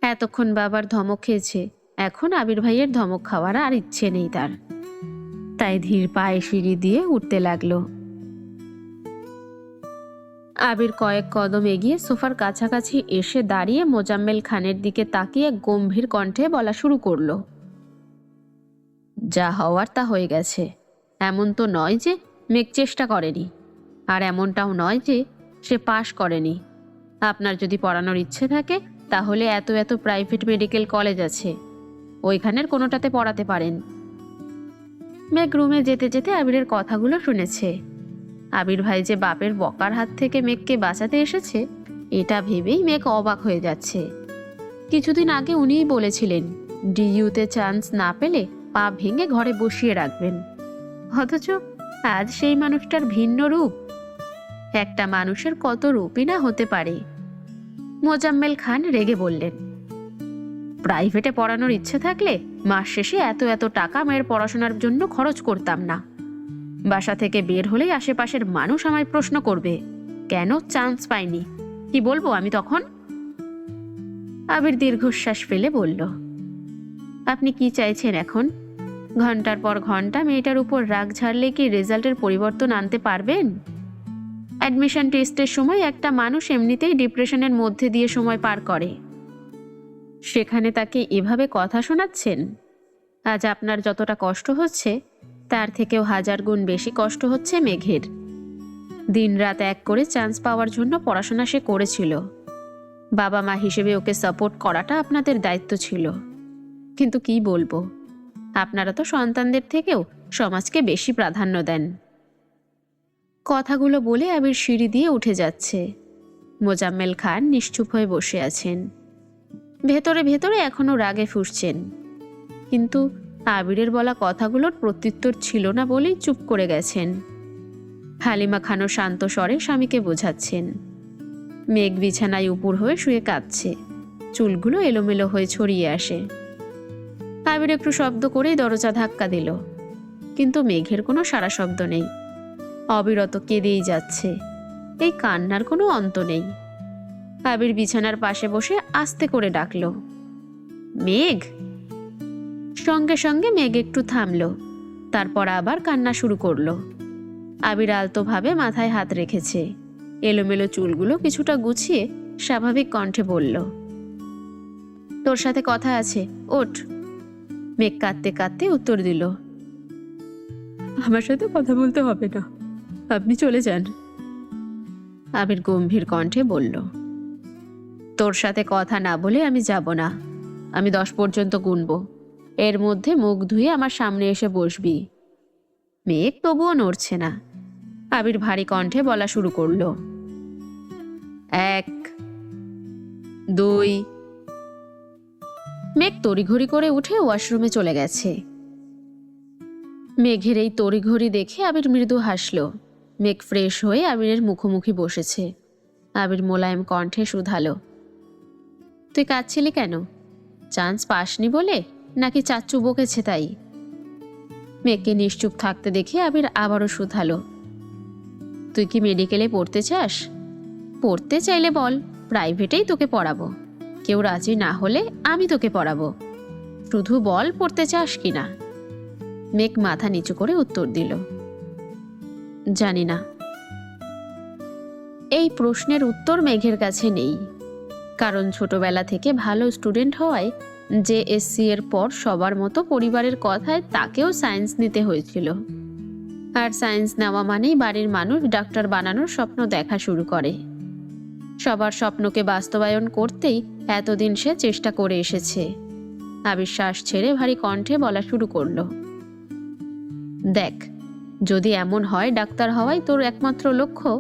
এতক্ষণ বাবার ধমক খেয়েছে, এখন আবির ভাইয়ের ধমক খাওয়ার আর ইচ্ছে নেই তার। তাই ধীর পায়ে সিঁড়ি দিয়ে উঠতে লাগলো। আবির কয়েক কদম এগিয়ে সোফার কাছাকাছি এসে দাঁড়িয়ে মোজাম্মেল খানের দিকে তাকিয়ে গম্ভীর কণ্ঠে বলা শুরু করলো, যা হওয়ার তা হয়ে গেছে। এমন তো নয় যে মেঘ চেষ্টা করেনি, আর এমনটাও নয় যে সে পাশ করেনি। আপনার যদি পড়ানোর ইচ্ছে থাকে তাহলে এত এত প্রাইভেট মেডিকেল কলেজ আছে, ওইখানের কোনোটাতে পড়াতে পারেন। মেঘ রুমে যেতে যেতে আবিরের কথাগুলো শুনেছে। আবির ভাই যে বাপের বকার হাত থেকে মেঘকে বাঁচাতে এসেছে এটা ভেবেই মেঘ অবাক হয়ে যাচ্ছে। কিছুদিন আগে উনিই বলেছিলেন ডিইউতে চান্স না পেলে পা ভেঙে ঘরে বসিয়ে রাখবেন। অথচ আজ সেই মানুষটার ভিন্ন রূপ। একটা মানুষের কত রূপই না হতে পারে। মোজাম্মেল খান রেগে বললেন, প্রাইভেটে পড়ানোর ইচ্ছে থাকলে মাস শেষে এত এত টাকা মেয়ের পড়াশোনার জন্য খরচ করতাম না। বাসা থেকে বের হলেই আশেপাশের মানুষ আমায় প্রশ্ন করবে কেন চান্স পাইনি। কি বলবো আমি তখন? আবির দীর্ঘশ্বাস ফেলে বলল, আপনি কি চাইছেন এখন? ঘন্টার পর ঘন্টা মেয়েটার উপর রাগ ঝাড়লে কি রেজাল্টের পরিবর্তন আনতে পারবেন? অ্যাডমিশন টেস্টের সময় একটা মানুষ এমনিতেই ডিপ্রেশনের মধ্যে দিয়ে সময় পার করে, সেখানে তাকে এভাবে কথা শোনাচ্ছেন। আজ আপনার যতটা কষ্ট হচ্ছে তার থেকেও 1000 গুণ বেশি কষ্ট হচ্ছে মেঘের। দিনরাত এক করে চান্স পাওয়ার জন্য পড়াশোনা সে করেছিল। বাবা মা হিসেবে ওকে সাপোর্ট করাটা আপনাদের দায়িত্ব ছিল। কিন্তু কি বলবো, আপনারা তো সন্তানদের থেকেও সমাজকে বেশি প্রাধান্য দেন। কথাগুলো বলে আবির সিঁড়ি দিয়ে উঠে যাচ্ছে। মোজাম্মেল খান নিশ্চুপ হয়ে বসে আছেন। ভেতরে ভেতরে এখনো রাগে ফুঁসছেন, কিন্তু আবিরের বলা কথাগুলোর প্রত্যুত্তর ছিল না বলেই চুপ করে গেছেন। হালিমা খানও শান্ত স্বরে স্বামীকে বোঝাচ্ছেন, মেঘ বিছানায় উপর হয়ে শুয়ে কাঁদছে, চুলগুলো এলোমেলো হয়ে ছড়িয়ে আসে। আবির একটু শব্দ করেই দরজা ধাক্কা দিল, কিন্তু মেঘের কোনো সাড়া শব্দ নেই। অবিরত কেঁদেই যাচ্ছে, এই কান্নার কোনো অন্ত নেই। আবির বিছানার পাশে বসে আস্তে করে ডাকল, মেঘ। সঙ্গে সঙ্গে মেঘ একটু থামলো, তারপর আবার কান্না শুরু করলো। আবির আলতোভাবে মাথায় হাত রেখেছে, এলোমেলো চুলগুলো কিছুটা গুছিয়ে স্বাভাবিক কণ্ঠে বলল, তোর সাথে কথা আছে, ওঠ। মেঘ কাঁদতে কাঁদতে উত্তর দিল, আমার সাথে কথা বলতে হবে না, আপনি চলে যান। আবির গম্ভীর কণ্ঠে বলল, তোর সাথে কথা না বলে আমি যাব না। আমি 10 পর্যন্ত গুনব, এর মধ্যে মুখ ধুয়ে আমার সামনে এসে বসবি। মেঘ তবুও নড়ছে না। আবির ভারী কণ্ঠে বলা শুরু করলো, 1, 2। মেঘ তড়িঘড়ি করে উঠে ওয়াশরুমে চলে গেছে। মেঘের এই তড়িঘড়ি দেখে আবির মৃদু হাসল। মেঘ ফ্রেশ হয়ে আবিরের মুখোমুখি বসেছে। আবির মোলায়েম কণ্ঠে শুধালো, তুই কাঁদছিলি কেন? চান্স পাসনি বলে, নাকি চাচ্চু বকেছে তাই? মেঘকে নিশ্চুপ থাকতে দেখে আবির আবারও শুধালো, তুই কি মেডিকেলে পড়তে চাস? পড়তে চাইলে বল, প্রাইভেটেই তোকে পড়াবো। কেউ রাজি না হলে আমি তোকে পড়াবো। শুধু বল পড়তে চাস কিনা। মেঘ মাথা নিচু করে উত্তর দিল, জানি না। এই প্রশ্নের উত্তর মেঘের কাছে নেই, কারণ ছোটবেলা থেকে ভালো স্টুডেন্ট হওয়ায় জেএসসি এর পর সবার মতো পরিবারের কথায় তাকেও সায়েন্স নিতে হয়েছিল। আর সায়েন্স নেওয়া মানেই বাড়ির মানুষ ডাক্তার বানানোর স্বপ্ন দেখা শুরু করে। সবার স্বপ্নকে বাস্তবায়ন করতেই এতদিন সে চেষ্টা করে এসেছে। আবির শ্বাস ছেড়ে ভারী কণ্ঠে বলা শুরু করলো, দেখ, যদি এমন হয় ডাক্তার হওয়াই তোর একমাত্র লক্ষ্য,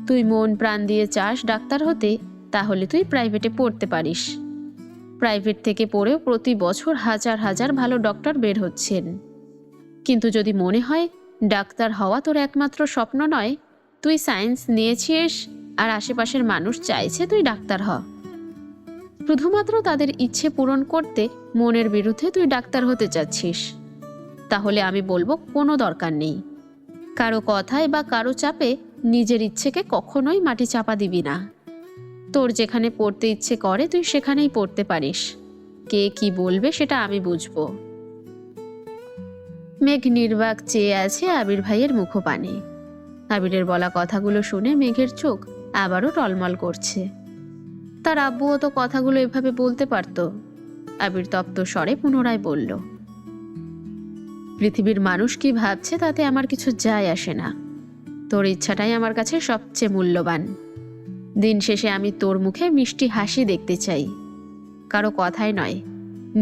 তুই মন প্রাণ দিয়ে চাস ডাক্তার হতে, তাহলে তুই প্রাইভেটে পড়তে পারিস। প্রাইভেট থেকে পড়েও প্রতি বছর হাজার হাজার ভালো ডক্টর বের হচ্ছেন। কিন্তু যদি মনে হয় ডাক্তার হওয়া তোর একমাত্র স্বপ্ন নয়, তুই সায়েন্স নিয়েছিস আর আশেপাশের মানুষ চাইছে তুই ডাক্তার হ, শুধুমাত্র তাদের ইচ্ছে পূরণ করতে মনের বিরুদ্ধে তুই ডাক্তার হতে চাচ্ছিস, তাহলে আমি বলবো কোনো দরকার নেই। কারো কথায় বা কারো চাপে নিজের ইচ্ছেকে কখনোই মাটি চাপা দিবি না। তোর যেখানে পড়তে ইচ্ছে করে তুই সেখানেই পড়তে পারিস। কে কি বলবে সেটা আমি বুঝবো। মেঘ নির্বাক চেয়ে আছে আবির ভাইয়ের মুখপানে। আবিরের বলা কথাগুলো শুনে মেঘের চোখ আবারও টলমল করছে। তার আব্বুও তো কথাগুলো এভাবে বলতে পারত। আবির তপ্ত স্বরে পুনরায় বলল, পৃথিবীর মানুষ কি ভাবছে তাতে আমার কিছু যায় আসে না। তোর ইচ্ছাটাই আমার কাছে সবচেয়ে মূল্যবান। দিন শেষে আমি তোর মুখে মিষ্টি হাসি দেখতে চাই, কারো কথাই নয়।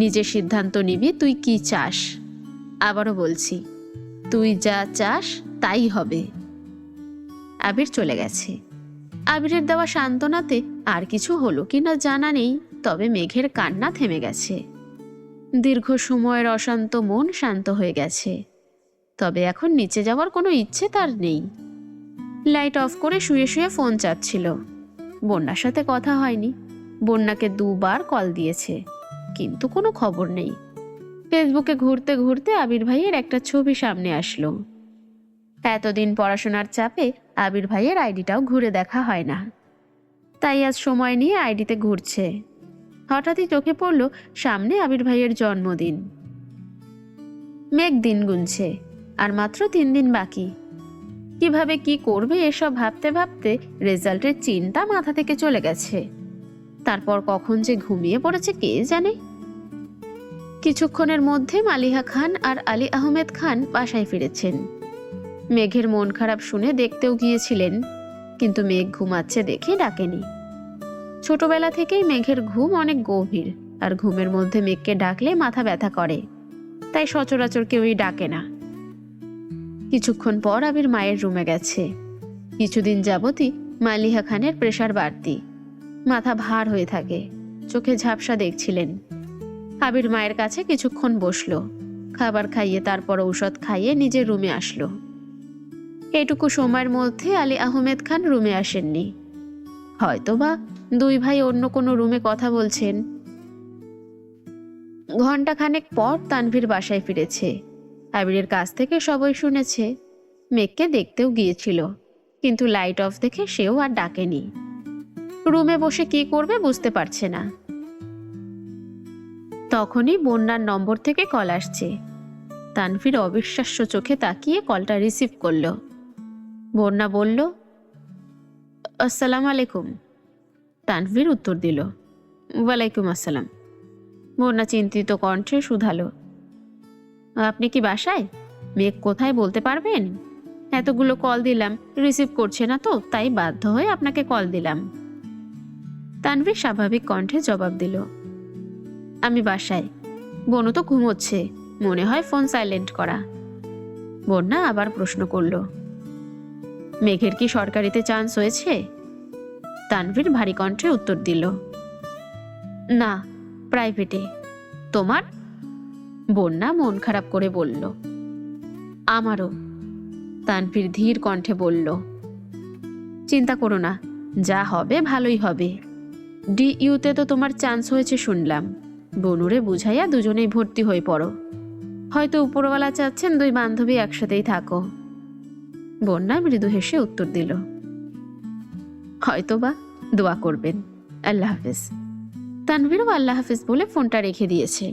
নিজের সিদ্ধান্ত নিবি তুই কি চাস। আবারও বলছি, তুই যা চাস তাই হবে। আবির চলে গেছে। আবিরের দেওয়া সান্ত্বনাতে আর কিছু হলো কিনা জানা নেই, তবে মেঘের কান্না থেমে গেছে। দীর্ঘ সময়ের অশান্ত মন শান্ত হয়ে গেছে। তবে এখন নিচে যাওয়ার কোনো ইচ্ছে তার নেই। লাইট অফ করে শুয়ে শুয়ে ফোন চাপছিল। বন্যার সাথে কথা হয়নি। বন্যাকে 2 বার কল দিয়েছে, কিন্তু কোনো খবর নেই। ফেসবুকে ঘুরতে ঘুরতে আবির ভাইয়ের একটা ছবি সামনে আসলো। এতদিন পড়াশোনার চাপে আবির ভাইয়ের আইডিটাও ঘুরে দেখা হয় না, তাই আজ সময় নিয়ে আইডিতে ঘুরছে। হঠাৎই চোখে পড়ল সামনে আবির ভাইয়ের জন্মদিন। মেঘ দিন গুনছে, আর মাত্র 3 দিন বাকি। কিভাবে কি করবে এসব ভাবতে ভাবতে রেজাল্টের চিন্তা মাথা থেকে চলে গেছে। তারপর কখন যে ঘুমিয়ে পড়েছে কে জানে। কিছুক্ষণের মধ্যে মালিহা খান আর আলী আহমেদ খান বাসায় ফিরেছেন। মেঘের মন খারাপ শুনে দেখতেও গিয়েছিলেন, কিন্তু মেঘ ঘুমাচ্ছে দেখে ডাকেনি। ছোটবেলা থেকেই মেঘের ঘুম অনেক গভীর, আর ঘুমের মধ্যে মেঘকে ডাকলে মাথা ব্যথা করে, তাই সচরাচর কেউই ডাকে না। কিছুক্ষণ পর আবির মায়ের রুমে গেছে। কিছুদিন যাবতই মালিহা খানের প্রেশার বাড়তি, মাথা ভার হয়ে থাকে, চোখে ঝাপসা দেখছিলেন। আবির মায়ের কাছে কিছুক্ষণ বসলো, খাবার খাইয়ে তারপর ঔষধ খাইয়ে নিজের রুমে আসলো। এটুকু সময়ের মধ্যে আলী আহমেদ খান রুমে আসেননি। হয়তোবা দুই ভাই অন্য কোনো রুমে কথা বলছেন। ঘন্টাখানেক পর তানভীর বাসায় ফিরেছে। আবিরের কাছ থেকে সবাই শুনেছে। মেঘকে দেখতেও গিয়েছিল, কিন্তু লাইট অফ দেখে সেও আর ডাকেনি। রুমে বসে কি করবে বুঝতে পারছে না। তখনই বন্যার নম্বর থেকে কল আসছে। তানভীর অবিশ্বাস্য চোখে তাকিয়ে কলটা রিসিভ করল। বন্যা বলল, আসসালামু আলাইকুম। তানভীর উত্তর দিল, ওয়ালাইকুম আসসালাম। বন্যা চিন্তিত কণ্ঠে শুধালো, আপনি কি বাসায়? মেঘ কোথায় বলতে পারবেন? এতগুলো কল দিলাম, রিসিভ করছে না তো, তাই বাধ্য হয়ে আপনাকে কল দিলাম। তানভীর স্বাভাবিক কণ্ঠে জবাব দিল, আমি বাসায়। বনু তো ঘুমোচ্ছে, মনে হয় ফোন সাইলেন্ট করা। বন্যা আবার প্রশ্ন করল, মেঘের কি সরকারিতে চান্স হয়েছে? তানভীর ভারী কণ্ঠে উত্তর দিল, না, প্রাইভেটে। তোমার? বন্যা মন খারাপ করে বলল, আমারও। তানভীর ধীর কণ্ঠে বলল, চিন্তা করো না, যা হবে ভালোই হবে। ডিইউতে তো তোমার চান্স হয়েছে শুনলাম। বনুরে বুঝাইয়া দুজনেই ভর্তি হয়ে পড়ো। হয়তো উপরওয়ালা চাচ্ছেন দুই বান্ধবী একসাথেই থাকো। বন্যা মৃদু হেসে উত্তর দিল, হয়তোবা, দোয়া করবেন। আল্লাহ হাফিজ। তানভীরও আল্লাহ হাফিজ বলে ফোনটা রেখে দিয়েছে।